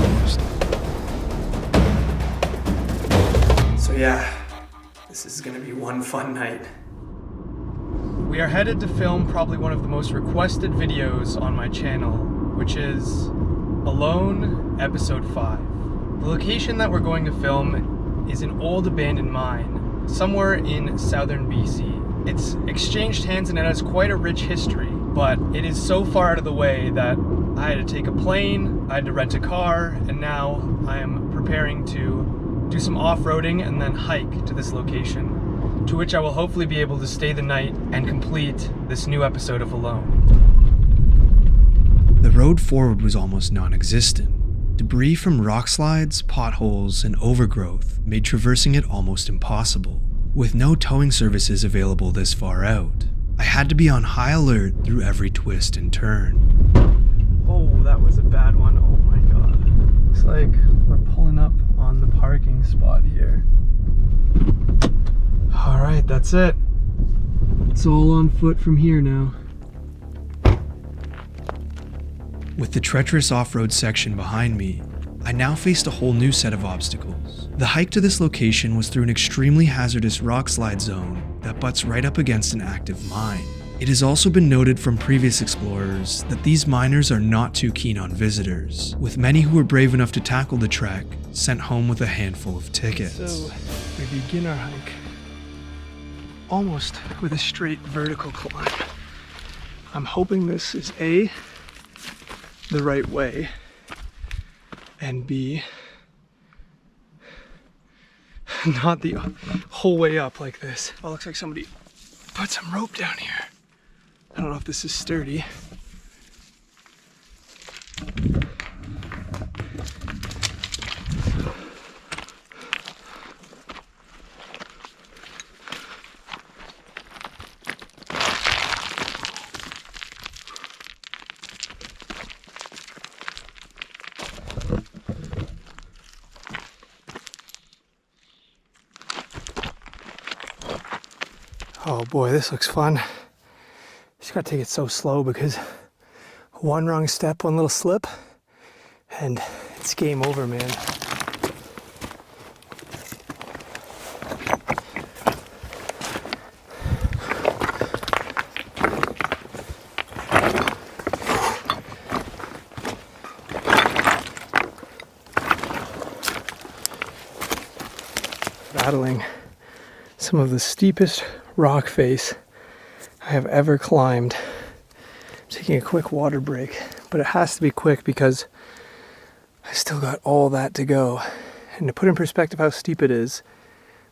almost. So yeah, this is gonna be one fun night. We are headed to film probably one of the most requested videos on my channel, which is Alone, Episode 5. The location that we're going to film is an old abandoned mine, somewhere in southern BC. It's exchanged hands and it has quite a rich history, but it is so far out of the way that I had to take a plane, I had to rent a car, and now I am preparing to do some off-roading and then hike to this location, to which I will hopefully be able to stay the night and complete this new episode of Alone. The road forward was almost non-existent. Debris from rock slides, potholes, and overgrowth made traversing it almost impossible. With no towing services available this far out, I had to be on high alert through every twist and turn. Oh, that was a bad one. Oh my god. Looks like we're pulling up on the parking spot here. Alright, that's it. It's all on foot from here now. With the treacherous off-road section behind me, I now faced a whole new set of obstacles. The hike to this location was through an extremely hazardous rock slide zone that butts right up against an active mine. It has also been noted from previous explorers that these miners are not too keen on visitors, with many who were brave enough to tackle the trek sent home with a handful of tickets. So, we begin our hike almost with a straight vertical climb. I'm hoping this is A, the right way, and B, not the whole way up like this. Oh, looks like somebody put some rope down here. I don't know if this is sturdy. Oh boy, this looks fun. Just gotta take it so slow because one wrong step, one little slip, and it's game over, man. Battling some of the steepest rock face I have ever climbed. I'm taking a quick water break, but it has to be quick because I still got all that to go. And to put in perspective how steep it is,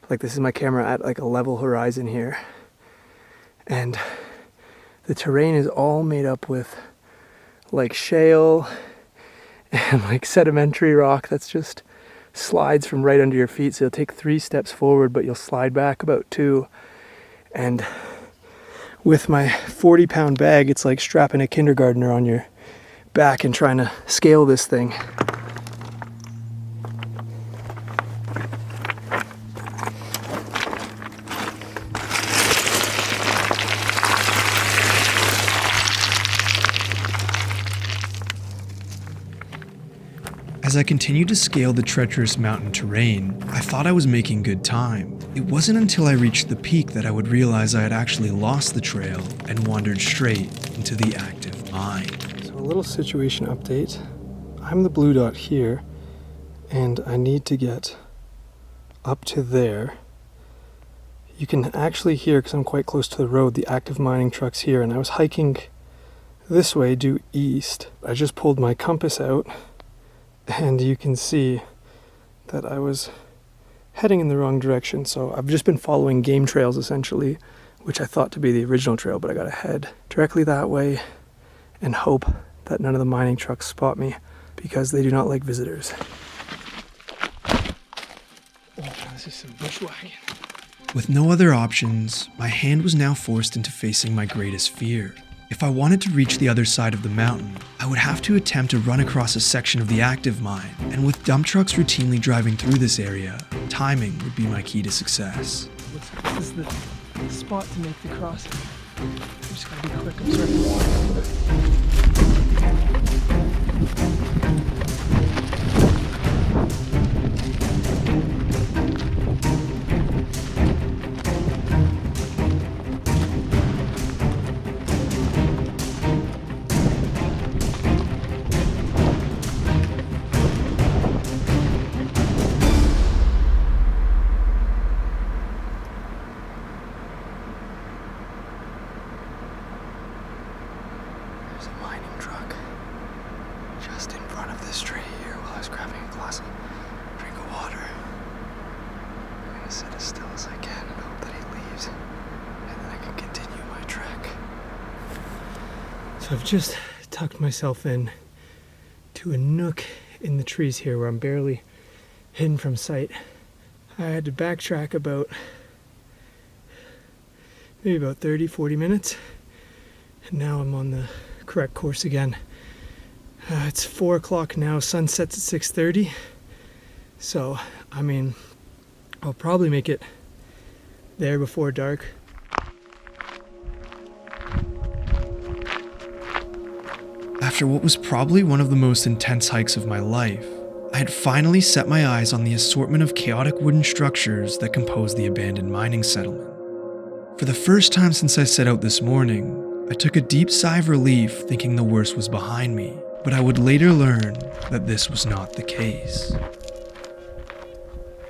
like this is my camera at like a level horizon here, and the terrain is all made up with like shale and like sedimentary rock that's just slides from right under your feet. So you'll take 3 steps forward, but you'll slide back about 2. And with my 40-pound bag, it's like strapping a kindergartner on your back and trying to scale this thing. As I continued to scale the treacherous mountain terrain, I thought I was making good time. It wasn't until I reached the peak that I would realize I had actually lost the trail and wandered straight into the active mine. So a little situation update. I'm the blue dot here, and I need to get up to there. You can actually hear, because I'm quite close to the road, the active mining trucks here, and I was hiking this way due east. I just pulled my compass out, and you can see that I was heading in the wrong direction. So I've just been following game trails essentially, which I thought to be the original trail, but I gotta head directly that way and hope that none of the mining trucks spot me because they do not like visitors. Oh, this is some bushwhacking. With no other options, my hand was now forced into facing my greatest fear. If I wanted to reach the other side of the mountain, I would have to attempt to run across a section of the active mine, and with dump trucks routinely driving through this area, timing would be my key to success. This is the spot to make the crossing. I'm just gotta be quick, I'm sorry. I've just tucked myself in to a nook in the trees here where I'm barely hidden from sight. I had to backtrack maybe about 30-40 minutes, and now I'm on the correct course again. It's 4 o'clock now, sun sets at 6:30, so I mean I'll probably make it there before dark. After what was probably one of the most intense hikes of my life, I had finally set my eyes on the assortment of chaotic wooden structures that compose the abandoned mining settlement. For the first time since I set out this morning, I took a deep sigh of relief thinking the worst was behind me, but I would later learn that this was not the case.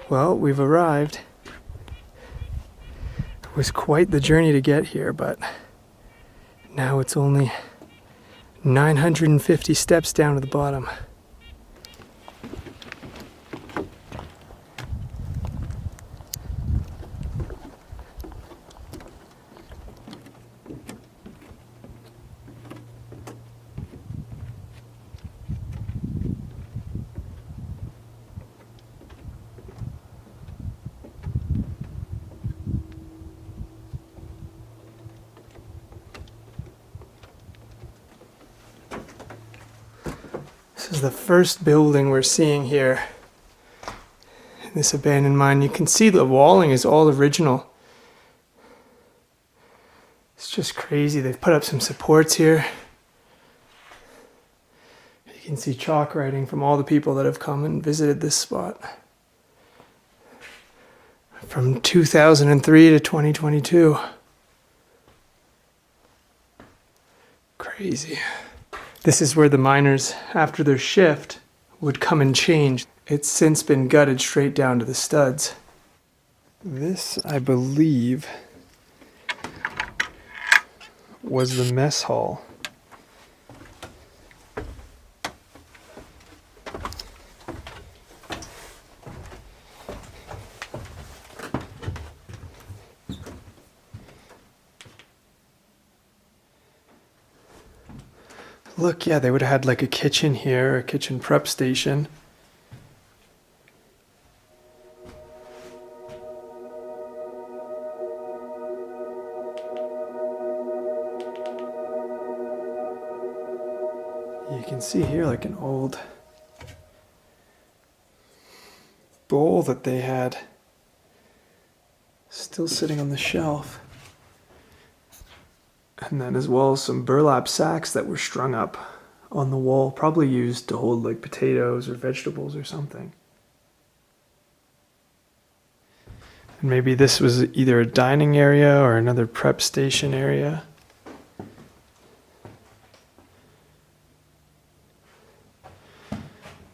Well, we've arrived. It was quite the journey to get here, but now it's only 950 steps down to the bottom. This is the first building we're seeing here in this abandoned mine. You can see the walling is all original. It's just crazy. They've put up some supports here. You can see chalk writing from all the people that have come and visited this spot. From 2003 to 2022. Crazy. This is where the miners, after their shift, would come and change. It's since been gutted straight down to the studs. This, I believe, was the mess hall. Look, yeah, they would have had like a kitchen here, a kitchen prep station. You can see here like an old bowl that they had still sitting on the shelf. And then as well some burlap sacks that were strung up on the wall, probably used to hold like potatoes or vegetables or something. And maybe this was either a dining area or another prep station area.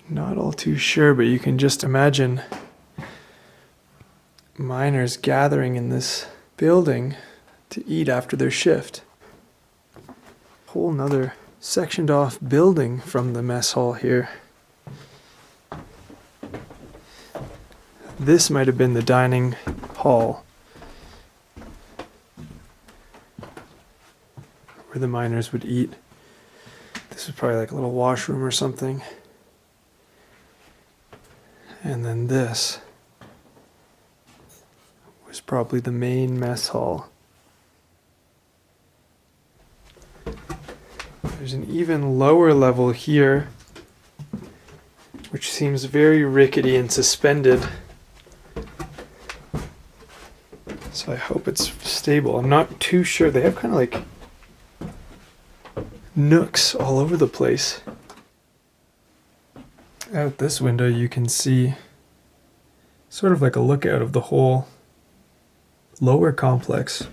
Not all too sure, but you can just imagine miners gathering in this building to eat after their shift. Whole nother sectioned off building from the mess hall here. This might have been the dining hall where the miners would eat. This was probably like a little washroom or something. And then this was probably the main mess hall. There's an even lower level here, which seems very rickety and suspended. So I hope it's stable. I'm not too sure. They have kind of like nooks all over the place. Out this window you can see sort of like a lookout of the whole lower complex.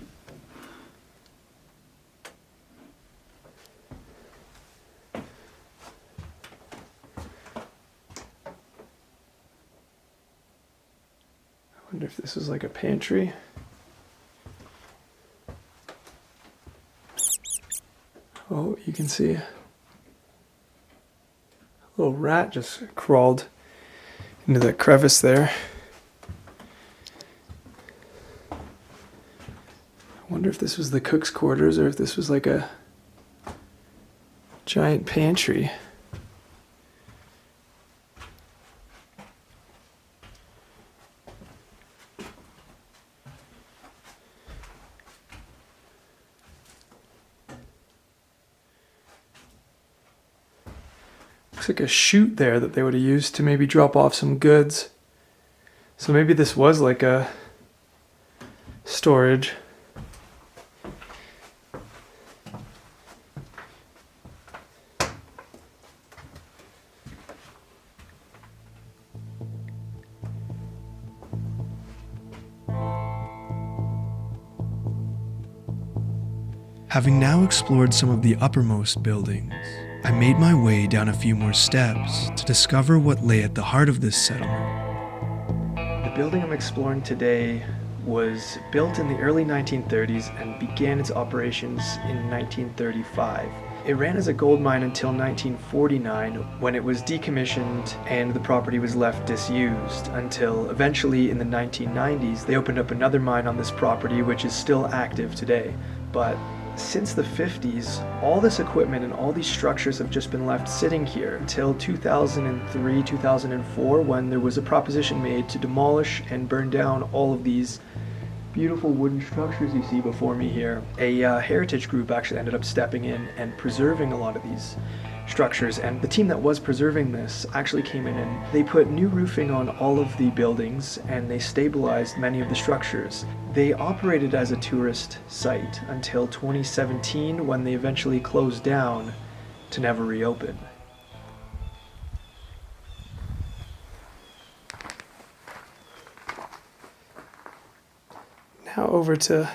I wonder if this is like a pantry. Oh, you can see a little rat just crawled into that crevice there. I wonder if this was the cook's quarters or if this was like a giant pantry. Looks like a chute there that they would have used to maybe drop off some goods. So maybe this was like a storage. Having now explored some of the uppermost buildings, I made my way down a few more steps to discover what lay at the heart of this settlement. The building I'm exploring today was built in the early 1930s and began its operations in 1935. It ran as a gold mine until 1949, when it was decommissioned and the property was left disused, until eventually in the 1990s they opened up another mine on this property, which is still active today. But since the 50s, all this equipment and all these structures have just been left sitting here until 2003, 2004, when there was a proposition made to demolish and burn down all of these beautiful wooden structures you see before me here. A heritage group actually ended up stepping in and preserving a lot of these structures, and the team that was preserving this actually came in and they put new roofing on all of the buildings and they stabilized many of the structures. They operated as a tourist site until 2017, when they eventually closed down to never reopen. Now over to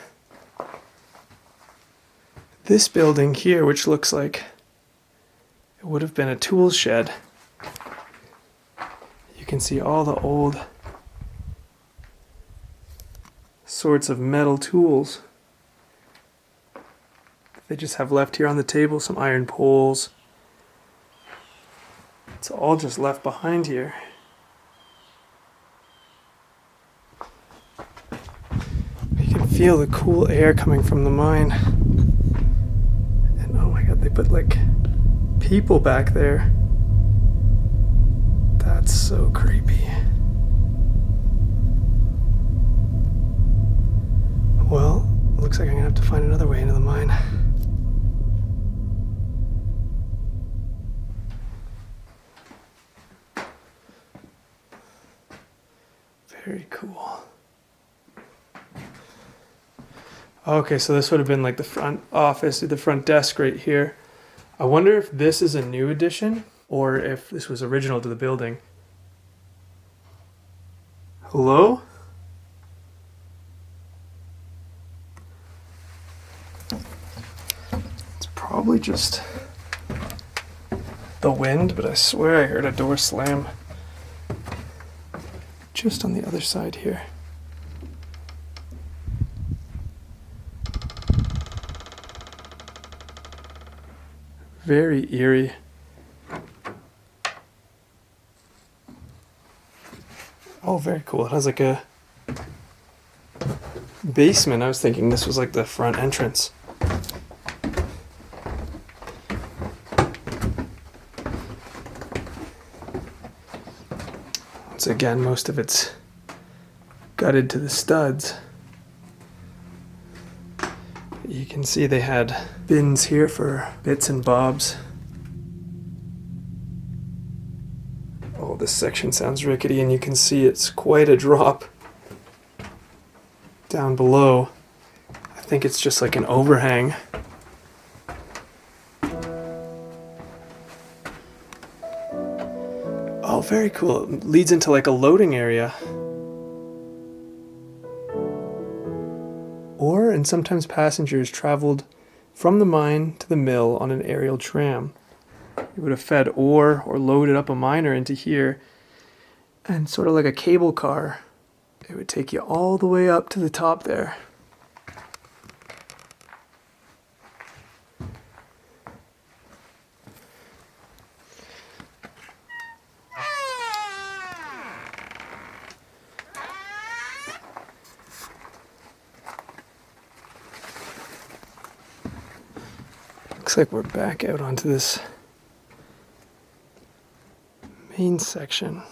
this building here, which looks like it would have been a tool shed. You can see all the old sorts of metal tools they just have left here on the table, some iron poles. It's all just left behind here. You can feel the cool air coming from the mine. And oh my god, they put like people back there. That's so creepy. Well, looks like I'm gonna have to find another way into the mine. Very cool. Okay, so this would have been like the front office, or the front desk right here. I wonder if this is a new addition or if this was original to the building. Hello? It's probably just the wind, but I swear I heard a door slam just on the other side here. Very eerie. Oh, very cool. It has like a basement. I was thinking this was like the front entrance. Once again, most of it's gutted to the studs. You can see they had bins here for bits and bobs. Oh, this section sounds rickety, and you can see it's quite a drop down below. I think it's just like an overhang. Oh, very cool. It leads into like a loading area. Ore and sometimes passengers traveled from the mine to the mill on an aerial tram. You would have fed ore or loaded up a miner into here, and sort of like a cable car, it would take you all the way up to the top there. Looks Looks like we're back out onto this main section.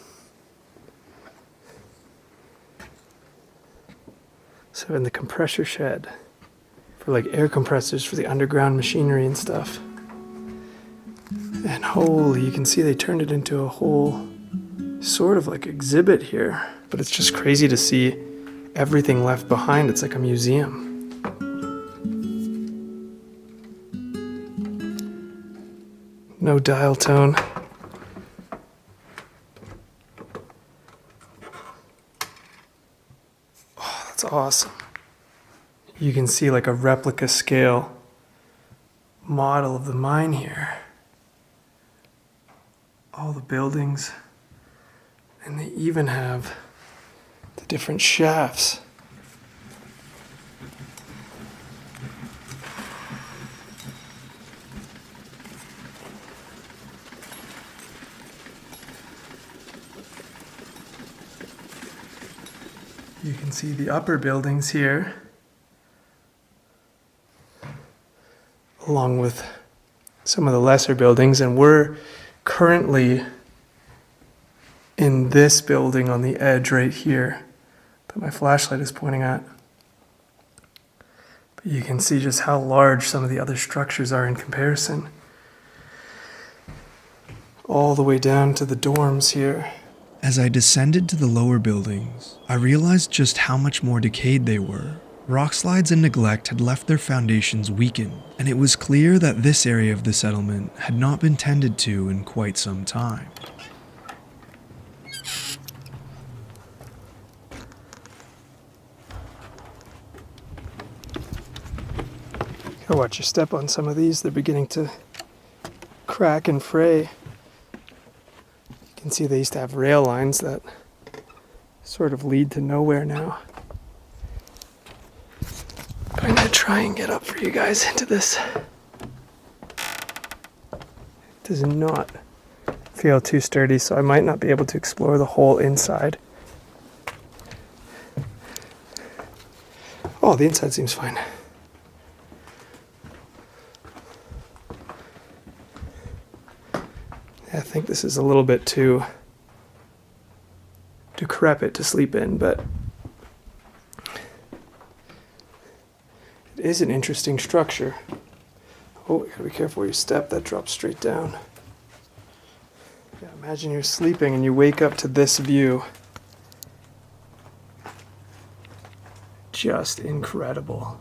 So in the compressor shed for like air compressors for the underground machinery and stuff. And holy, you can see they turned it into a whole sort of like exhibit here. But it's just crazy to see everything left behind. It's like a museum. No dial tone. Oh, that's awesome. You can see like a replica scale model of the mine here. All the buildings. And they even have the different shafts. You can see the upper buildings here, along with some of the lesser buildings, and we're currently in this building on the edge right here that my flashlight is pointing at. But you can see just how large some of the other structures are in comparison. All the way down to the dorms here. As I descended to the lower buildings, I realized just how much more decayed they were. Rock slides and neglect had left their foundations weakened, and it was clear that this area of the settlement had not been tended to in quite some time. Gotta watch your step on some of these. They're beginning to crack and fray. You can see they used to have rail lines that sort of lead to nowhere now. But I'm gonna try and get up for you guys into this. It does not feel too sturdy, so I might not be able to explore the whole inside. Oh, the inside seems fine. I think this is a little bit too decrepit to sleep in, but it is an interesting structure. Oh, you gotta be careful where you step, that drops straight down. Yeah, imagine you're sleeping and you wake up to this view. Just incredible.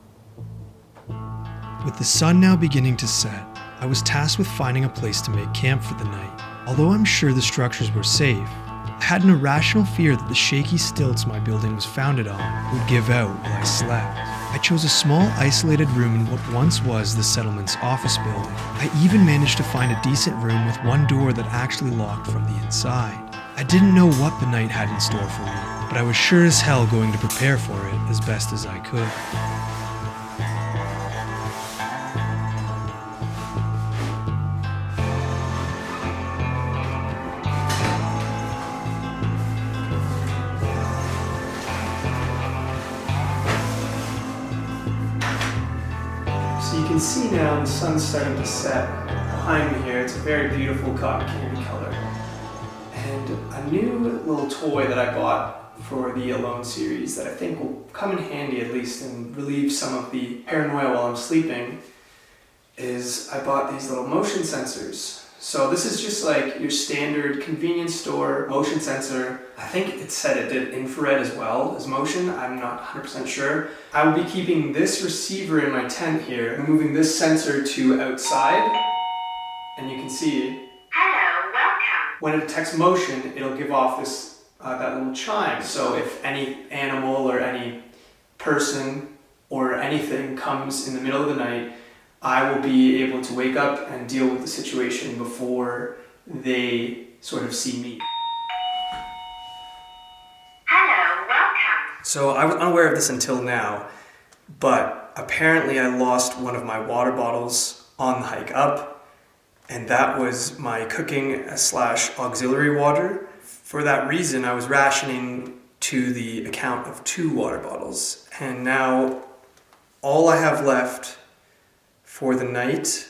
With the sun now beginning to set, I was tasked with finding a place to make camp for the night. Although I'm sure the structures were safe, I had an irrational fear that the shaky stilts my building was founded on would give out while I slept. I chose a small isolated room in what once was the settlement's office building. I even managed to find a decent room with one door that actually locked from the inside. I didn't know what the night had in store for me, but I was sure as hell going to prepare for it as best as I could. So you can see now the sun's starting to set behind me here. It's a very beautiful cotton candy color. And a new little toy that I bought for the Alone series that I think will come in handy at least and relieve some of the paranoia while I'm sleeping is I bought these little motion sensors. So this is just like your standard convenience store motion sensor. I think it said it did infrared as well as motion. I'm not 100% sure. I will be keeping this receiver in my tent here, moving this sensor to outside, and you can see Hello, welcome. when it detects motion, it'll give off this that little chime. So if any animal or any person or anything comes in the middle of the night, I will be able to wake up and deal with the situation before they sort of see me. Hello, welcome. So I was unaware of this until now, but apparently I lost one of my water bottles on the hike up, and that was my cooking / auxiliary water. For that reason, I was rationing to the account of 2 water bottles, and now all I have left for the night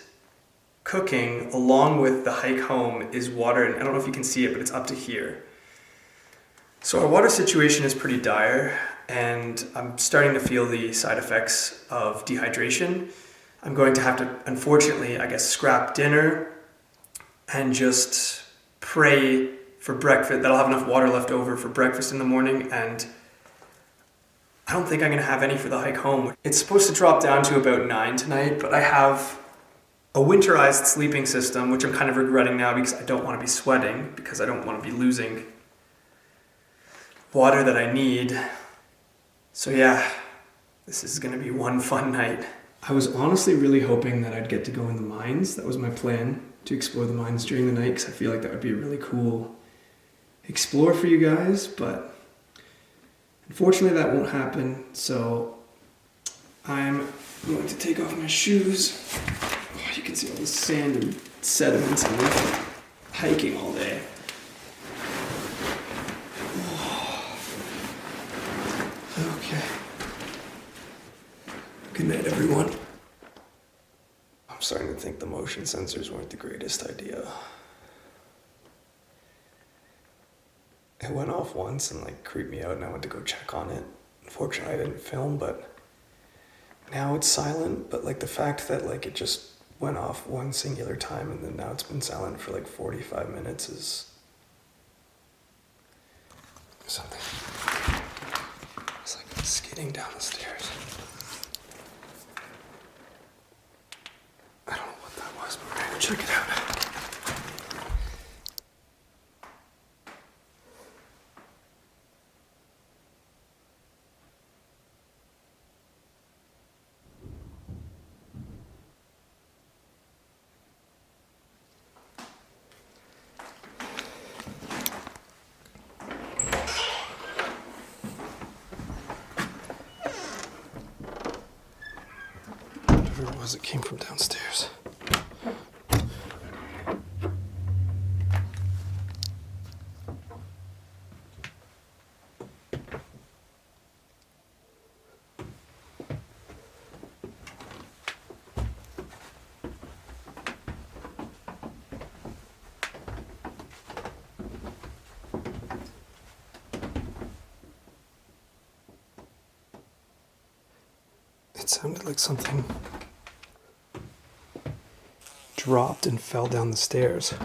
cooking along with the hike home is water, and I don't know if you can see it, but it's up to here. So our water situation is pretty dire, and I'm starting to feel the side effects of dehydration. I'm going to have to, unfortunately, I guess, scrap dinner and just pray for breakfast, that I'll have enough water left over for breakfast in the morning, and I don't think I'm gonna have any for the hike home. It's supposed to drop down to about 9 tonight, but I have a winterized sleeping system, which I'm kind of regretting now because I don't want to be sweating, because I don't want to be losing water that I need. So yeah, this is gonna be one fun night. I was honestly really hoping that I'd get to go in the mines. That was my plan, to explore the mines during the night, because I feel like that would be a really cool explore for you guys, but unfortunately that won't happen. So I'm going to take off my shoes. Oh, you can see all the sand and sediments and hiking all day. Okay. Good night, everyone. I'm starting to think the motion sensors weren't the greatest idea. It went off once and creeped me out, and I went to go check on it. Unfortunately, I didn't film, but now it's silent. But the fact that it just went off one singular time and then now it's been silent for 45 minutes is something. It's like skidding down the stairs. I don't know what that was, but we're gonna check it out. Whatever it was, it came from downstairs. It sounded like something dropped and fell down the stairs.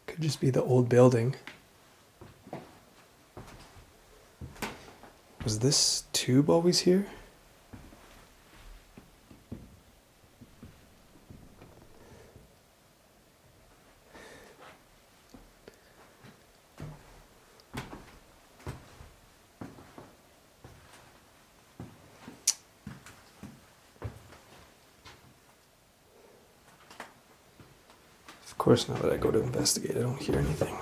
Could just be the old building. Was this tube always here? Of course, now that I go to investigate, I don't hear anything.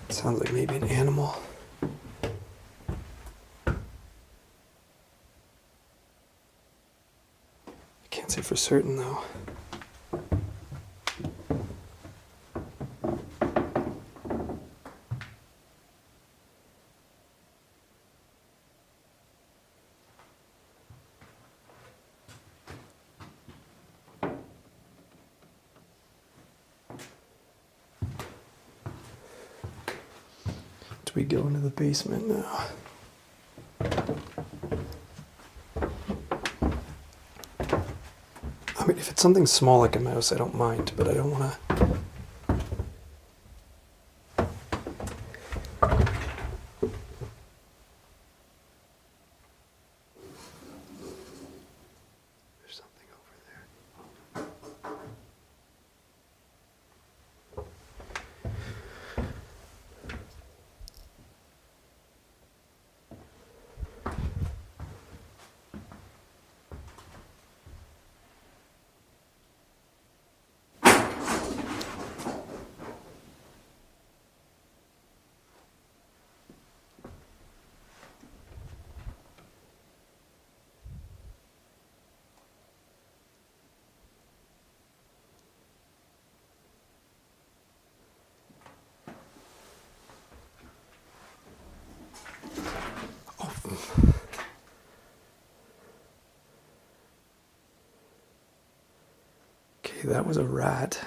It sounds like maybe an animal. I can't say for certain though. We go into the basement now. I mean, if it's something small like a mouse, I don't mind, but I don't want to. There's something over there. Okay, that was a rat.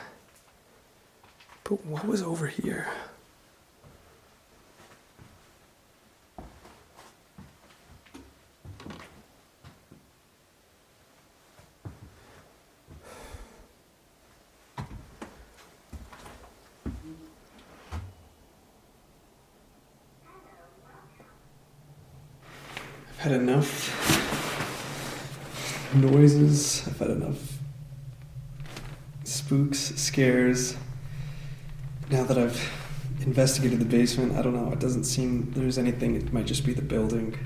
But what was over here? I've had enough noises. I've had enough spooks, scares. Now that I've investigated the basement, I don't know, it doesn't seem there's anything. It might just be the building.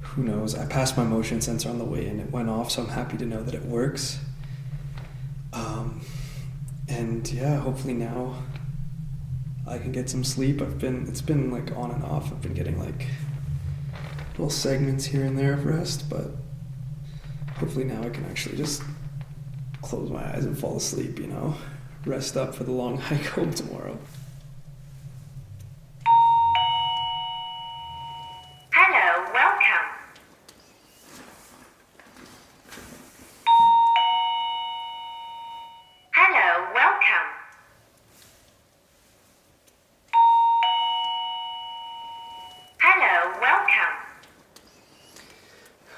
Who knows? I passed my motion sensor on the way in. It went off, so I'm happy to know that it works. And yeah, hopefully now I can get some sleep. It's been like on and off. I've been getting like little segments here and there of rest, but hopefully now I can actually just close my eyes and fall asleep, rest up for the long hike home tomorrow. Hello, welcome. Hello, welcome. Hello, welcome.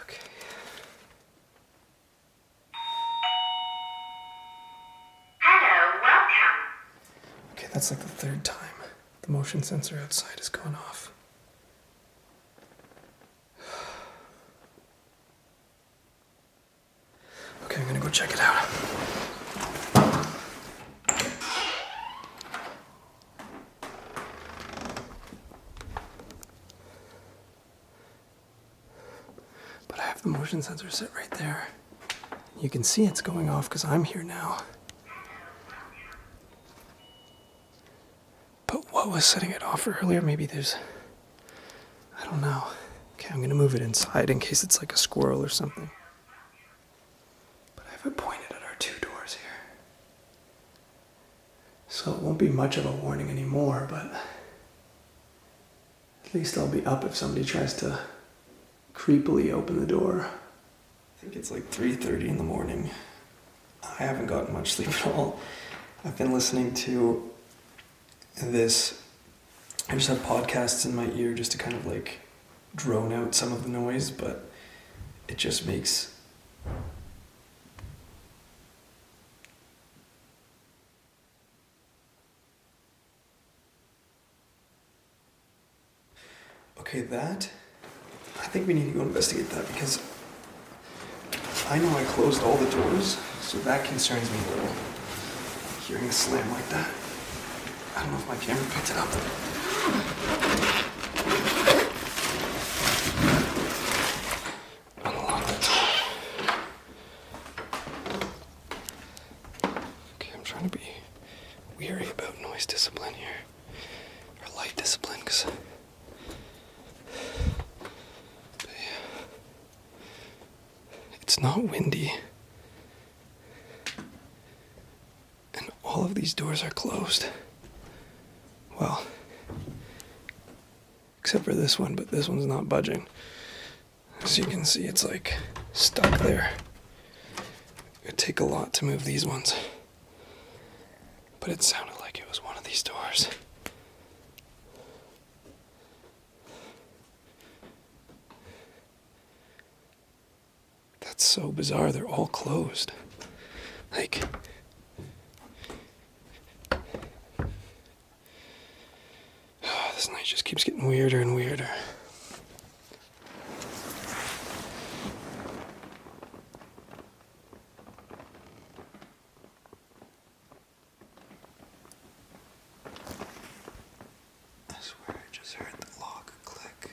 Okay. Hello, welcome. Okay, that's like the third time the motion sensor outside has gone off. Okay, I'm gonna go check it out. But I have the motion sensor set right there. You can see it's going off because I'm here now. But what was setting it off earlier? Maybe I don't know. Okay, I'm gonna move it inside in case it's like a squirrel or something. But I have it pointed at our two doors here. So it won't be much of a warning anymore, but at least I'll be up if somebody tries to creepily open the door. I think it's like 3:30 in the morning. I haven't gotten much sleep at all. I've been listening to this. I just have podcasts in my ear just to kind of like drone out some of the noise, but it just makes okay, I think we need to go investigate that because I know I closed all the doors, so that concerns me a little. Hearing a slam like that. I don't know if my camera picked it up. Unlock the door. Okay, I'm trying to be weary about noise discipline here. Or light discipline, because it's not windy. And all of these doors are closed. Well, except for this one, but this one's not budging. As you can see, it's like stuck there. It'd take a lot to move these ones. But it sounded like it was one of these doors. That's so bizarre, they're all closed. Like, this night just keeps getting weirder and weirder. I swear I just heard the lock click.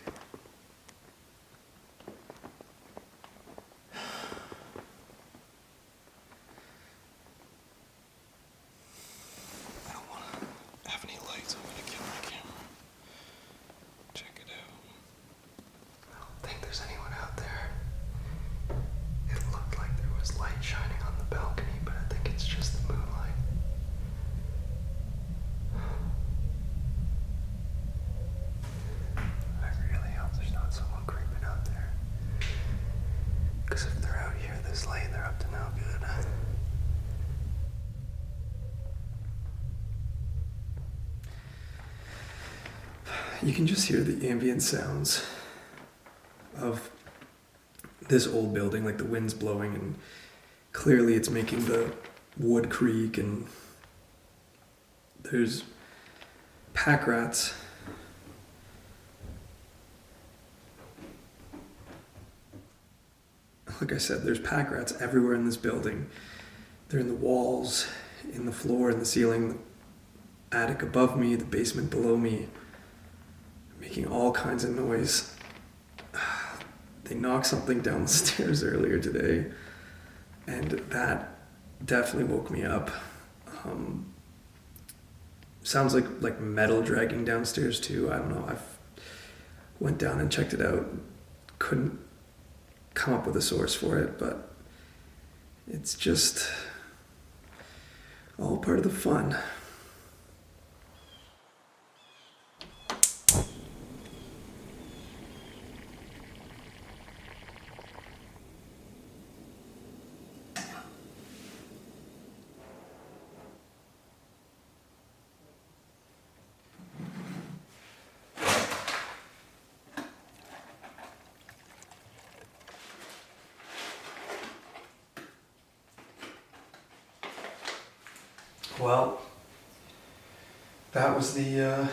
I don't want to have any lights. I'm going to kill my camera. Check it out. You can just hear the ambient sounds of this old building, like the wind's blowing, and clearly it's making the wood creak, and there's pack rats. Like I said, there's pack rats everywhere in this building. They're in the walls, in the floor, in the ceiling, the attic above me, the basement below me, making all kinds of noise. They knocked something down the stairs earlier today, and that definitely woke me up. Sounds like metal dragging downstairs too. I don't know. I went down and checked it out. Couldn't come up with a source for it, but it's just all part of the fun. Well, that was the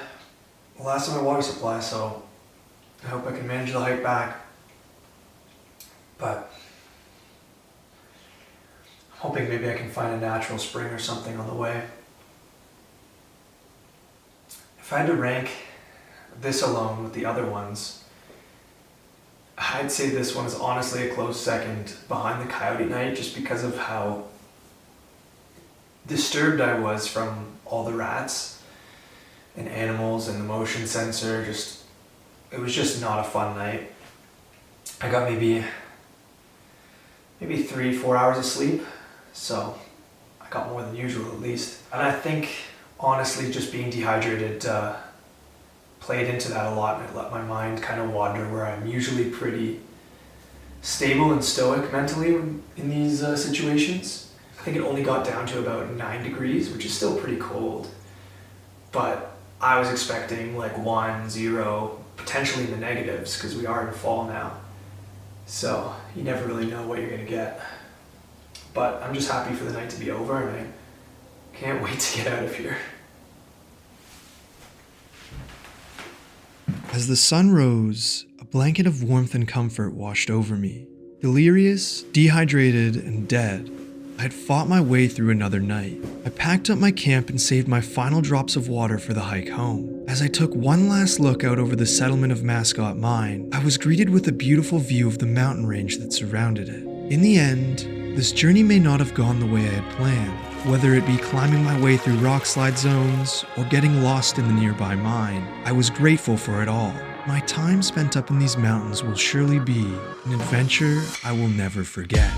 last of my water supply, so I hope I can manage the hike back. But I'm hoping maybe I can find a natural spring or something on the way. If I had to rank this alone with the other ones, I'd say this one is honestly a close second behind the Coyote Night, just because of how disturbed I was from all the rats and animals and the motion sensor. It was just not a fun night. I got maybe 3-4 hours of sleep, so I got more than usual at least. And I think honestly just being dehydrated played into that a lot, and it let my mind kind of wander, where I'm usually pretty stable and stoic mentally in these situations. I think it only got down to about 9 degrees, which is still pretty cold. But I was expecting like 1, 0, potentially in the negatives, because we are in fall now. So you never really know what you're gonna get. But I'm just happy for the night to be over, and I can't wait to get out of here. As the sun rose, a blanket of warmth and comfort washed over me. Delirious, dehydrated, and dead, I had fought my way through another night. I packed up my camp and saved my final drops of water for the hike home. As I took one last look out over the settlement of Mascot Mine, I was greeted with a beautiful view of the mountain range that surrounded it. In the end, this journey may not have gone the way I had planned. Whether it be climbing my way through rock slide zones or getting lost in the nearby mine, I was grateful for it all. My time spent up in these mountains will surely be an adventure I will never forget.